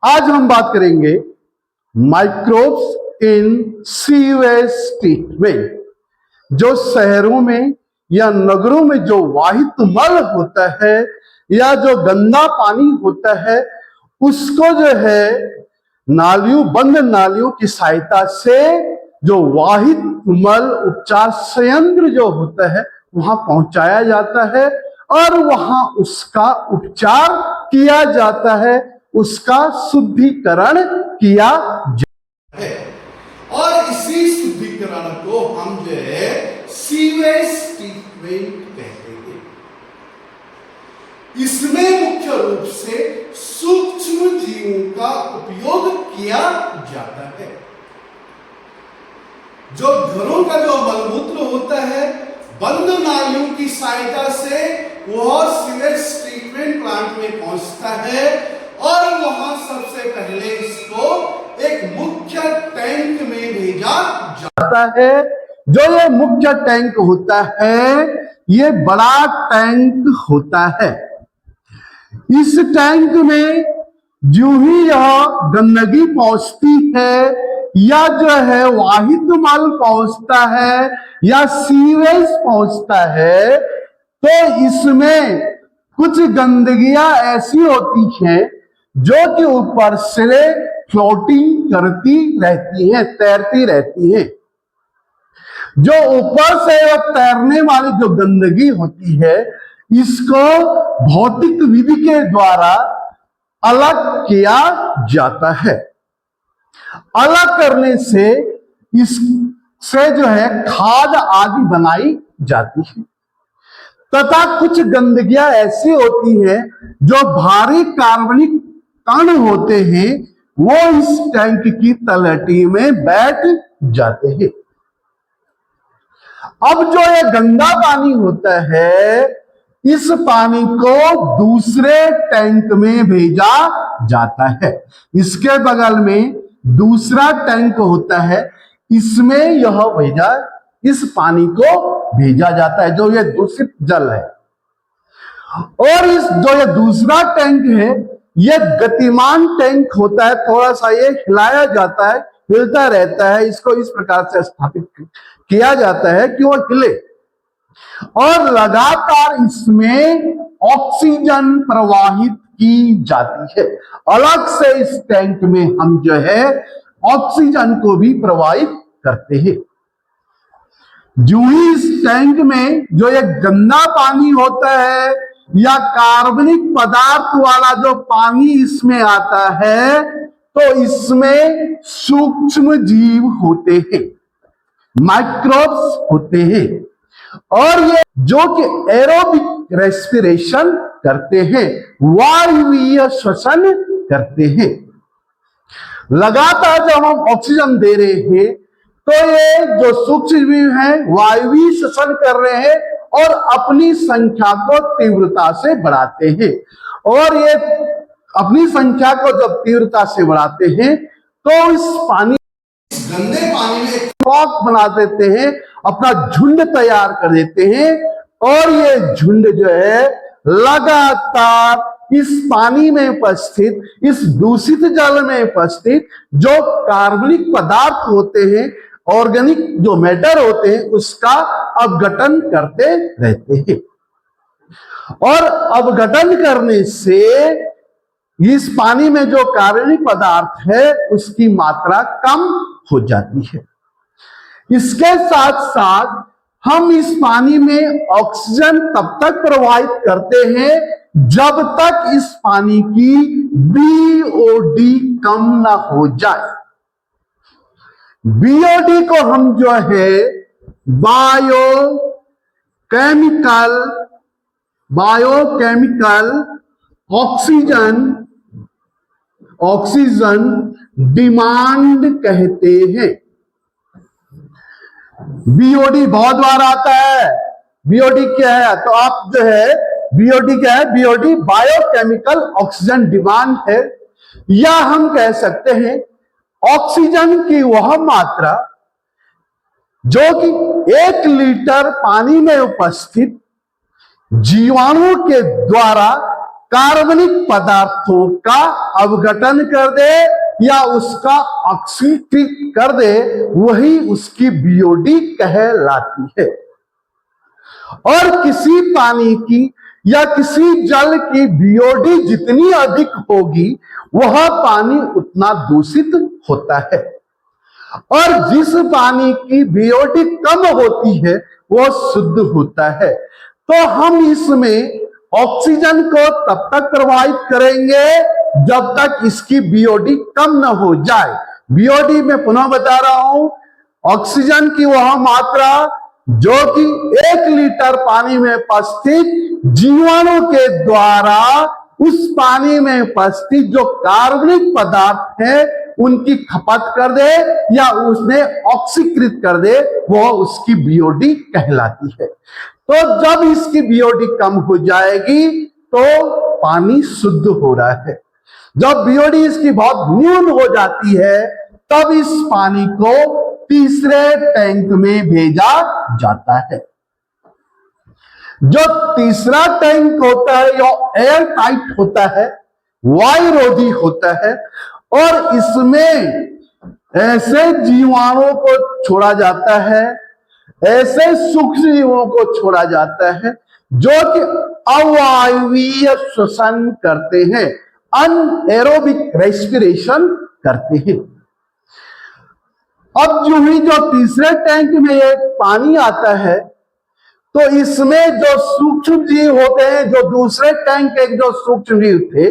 आज हम बात करेंगे माइक्रोब्स इन सीवेज ट्रीटमेंट। जो शहरों में या नगरों में जो वाहित मल होता है या जो गंदा पानी होता है, उसको जो है नालियों, बंद नालियों की सहायता से जो वाहित मल उपचार संयंत्र जो होता है वहां पहुंचाया जाता है और वहां उसका उपचार किया जाता है, उसका शुद्धिकरण किया जाता है। और इसी शुद्धिकरण को हम जो है सीवेज ट्रीटमेंट कहते हैं। इसमें मुख्य रूप से सूक्ष्म जीवों का उपयोग किया जाता है। जो घरों का जो मलमूत्र होता है, बंद नालियों की सहायता से वह सीवेज ट्रीटमेंट प्लांट में पहुंचता है और वहां सबसे पहले इसको एक मुख्य टैंक में भेजा जाता है। जो ये मुख्य टैंक होता है, ये बड़ा टैंक होता है। इस टैंक में जो ही यह गंदगी पहुंचती है या जो है वाहित मल पहुंचता है या सीवेज पहुंचता है, तो इसमें कुछ गंदगियां ऐसी होती हैं जो कि ऊपर से फ्लोटिंग करती रहती हैं, तैरती रहती हैं। जो ऊपर से तैरने वाली जो गंदगी होती है, इसको भौतिक विधि के द्वारा अलग किया जाता है। अलग करने से इससे जो है खाद आदि बनाई जाती है तथा कुछ गंदगियां ऐसी होती हैं जो भारी कार्बनिक कण होते हैं, वो इस टैंक की तलहटी में बैठ जाते हैं। अब जो ये गंदा पानी होता है, इस पानी को दूसरे टैंक में भेजा जाता है। इसके बगल में दूसरा टैंक होता है, इसमें इस पानी को भेजा जाता है, जो ये दूषित जल है। और जो ये दूसरा टैंक है, ये गतिमान टैंक होता है। थोड़ा सा ये हिलाया जाता है, हिलता रहता है। इसको इस प्रकार से स्थापित किया जाता है कि वो हिले और लगातार इसमें ऑक्सीजन प्रवाहित की जाती है। अलग से इस टैंक में हम जो है ऑक्सीजन को भी प्रवाहित करते हैं। जो ही इस टैंक में जो ये गंदा पानी होता है या कार्बनिक पदार्थ वाला जो पानी इसमें आता है, तो इसमें सूक्ष्म जीव होते हैं, माइक्रोब्स होते हैं। और ये जो कि एरोबिक रेस्पिरेशन करते हैं, वायवीय श्वसन करते हैं। लगातार जब हम ऑक्सीजन दे रहे हैं, तो ये जो सूक्ष्म जीव हैं वायवीय श्वसन कर रहे हैं और अपनी संख्या को तीव्रता से बढ़ाते हैं। और ये अपनी संख्या को जब तीव्रता से बढ़ाते हैं, तो इस गंदे पानी में फ्लॉक बना देते हैं, अपना झुंड तैयार कर देते हैं। और ये झुंड जो है लगातार इस पानी में उपस्थित, इस दूषित जल में उपस्थित जो कार्बनिक पदार्थ होते हैं, ऑर्गेनिक जो मैटर होते हैं, उसका अपघटन करते रहते हैं। और अपघटन करने से इस पानी में जो कार्बनिक पदार्थ है, उसकी मात्रा कम हो जाती है। इसके साथ साथ हम इस पानी में ऑक्सीजन तब तक प्रवाहित करते हैं जब तक इस पानी की बीओडी कम ना हो जाए। बीओडी को हम जो है बायोकेमिकल ऑक्सीजन डिमांड कहते हैं। बीओडी बहुत बार आता है। बीओडी क्या है? तो आप जो है बीओडी क्या है? बीओडी बायोकेमिकल ऑक्सीजन डिमांड है, या हम कह सकते हैं ऑक्सीजन की वह मात्रा जो कि 1 लीटर पानी में उपस्थित जीवाणुओं के द्वारा कार्बनिक पदार्थों का अवघटन कर दे या उसका ऑक्सीकृत कर दे, वही उसकी बीओडी कहलाती है। और किसी पानी की या किसी जल की बीओडी जितनी अधिक होगी, वह पानी उतना दूषित होता है। और जिस पानी की बीओडी कम होती है, वह शुद्ध होता है। तो हम इसमें ऑक्सीजन को तब तक प्रवाहित करेंगे जब तक इसकी बीओडी कम न हो जाए। बीओडी में पुनः बता रहा हूं, ऑक्सीजन की वह मात्रा जो कि 1 लीटर पानी में उपस्थित जीवाणु के द्वारा उस पानी में उपस्थित जो कार्बनिक पदार्थ है उनकी खपत कर दे या उसने ऑक्सीकृत कर दे, वह उसकी बीओडी कहलाती है। तो जब इसकी बीओडी कम हो जाएगी तो पानी शुद्ध हो रहा है। जब बीओडी इसकी बहुत न्यून हो जाती है, तब इस पानी को तीसरे टैंक में भेजा जाता है। जो तीसरा टैंक होता है यह एयर टाइट होता है, वायुरोधी होता है, और इसमें ऐसे जीवाणुओं को छोड़ा जाता है, ऐसे सूक्ष्म जीवों को छोड़ा जाता है जो कि अवायवीय श्वसन करते हैं, अनएरोबिक रेस्पिरेशन करते हैं। अब जो ही जो तीसरे टैंक में ये पानी आता है, तो इसमें जो सूक्ष्म जीव होते हैं, जो दूसरे टैंक के जो सूक्ष्म जीव थे,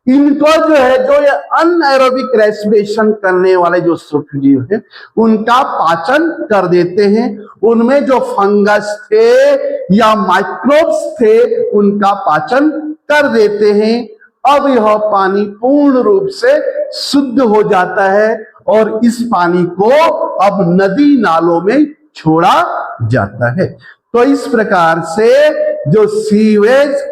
इनको जो है जो ये अनएरोबिक रेस्पिरेशन करने वाले जो सूक्ष्म जीव हैं, उनका पाचन कर देते हैं। उनमें जो फंगस थे या माइक्रोब्स थे, उनका पाचन कर देते हैं। अब यह पानी पूर्ण रूप से शुद्ध हो जाता है और इस पानी को अब नदी नालों में छोड़ा जाता है। तो इस प्रकार से जो सीवेज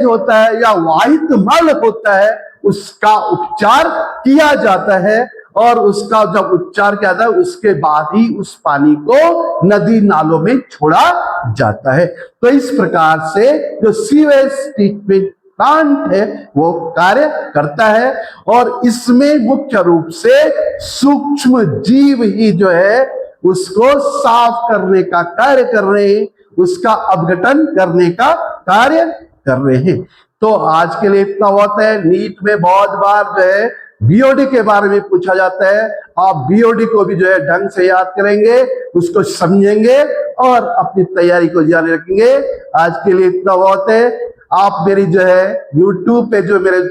होता है या वाहित मल होता है, उसका उपचार किया जाता है, और उसका जब उपचार किया जाता है उसके बाद ही उस पानी को नदी नालों में छोड़ा जाता है। तो इस प्रकार से जो सीवेज ट्रीटमेंट प्लांट है वो कार्य करता है, और इसमें मुख्य रूप से सूक्ष्म जीव ही जो है उसको साफ करने का कार्य कर रहे हैं, उसका अपघटन करने का कार्य कर रहे हैं। तो आज के लिए इतना बहुत है। नीट में बहुत बार जो है बीओडी के बारे में पूछा जाता है। आप बीओडी को भी जो है ढंग से याद करेंगे, उसको समझेंगे और अपनी तैयारी को जारी रखेंगे। आज के लिए इतना बहुत है। आप मेरी जो है YouTube पे जो मेरे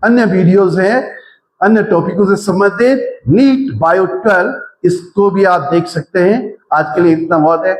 अन्य वीडियोस हैं, अन्य टॉपिकों से संबंधित नीट बायो 12, इसको भी आप देख सकते हैं। आज के लिए इतना बहुत है।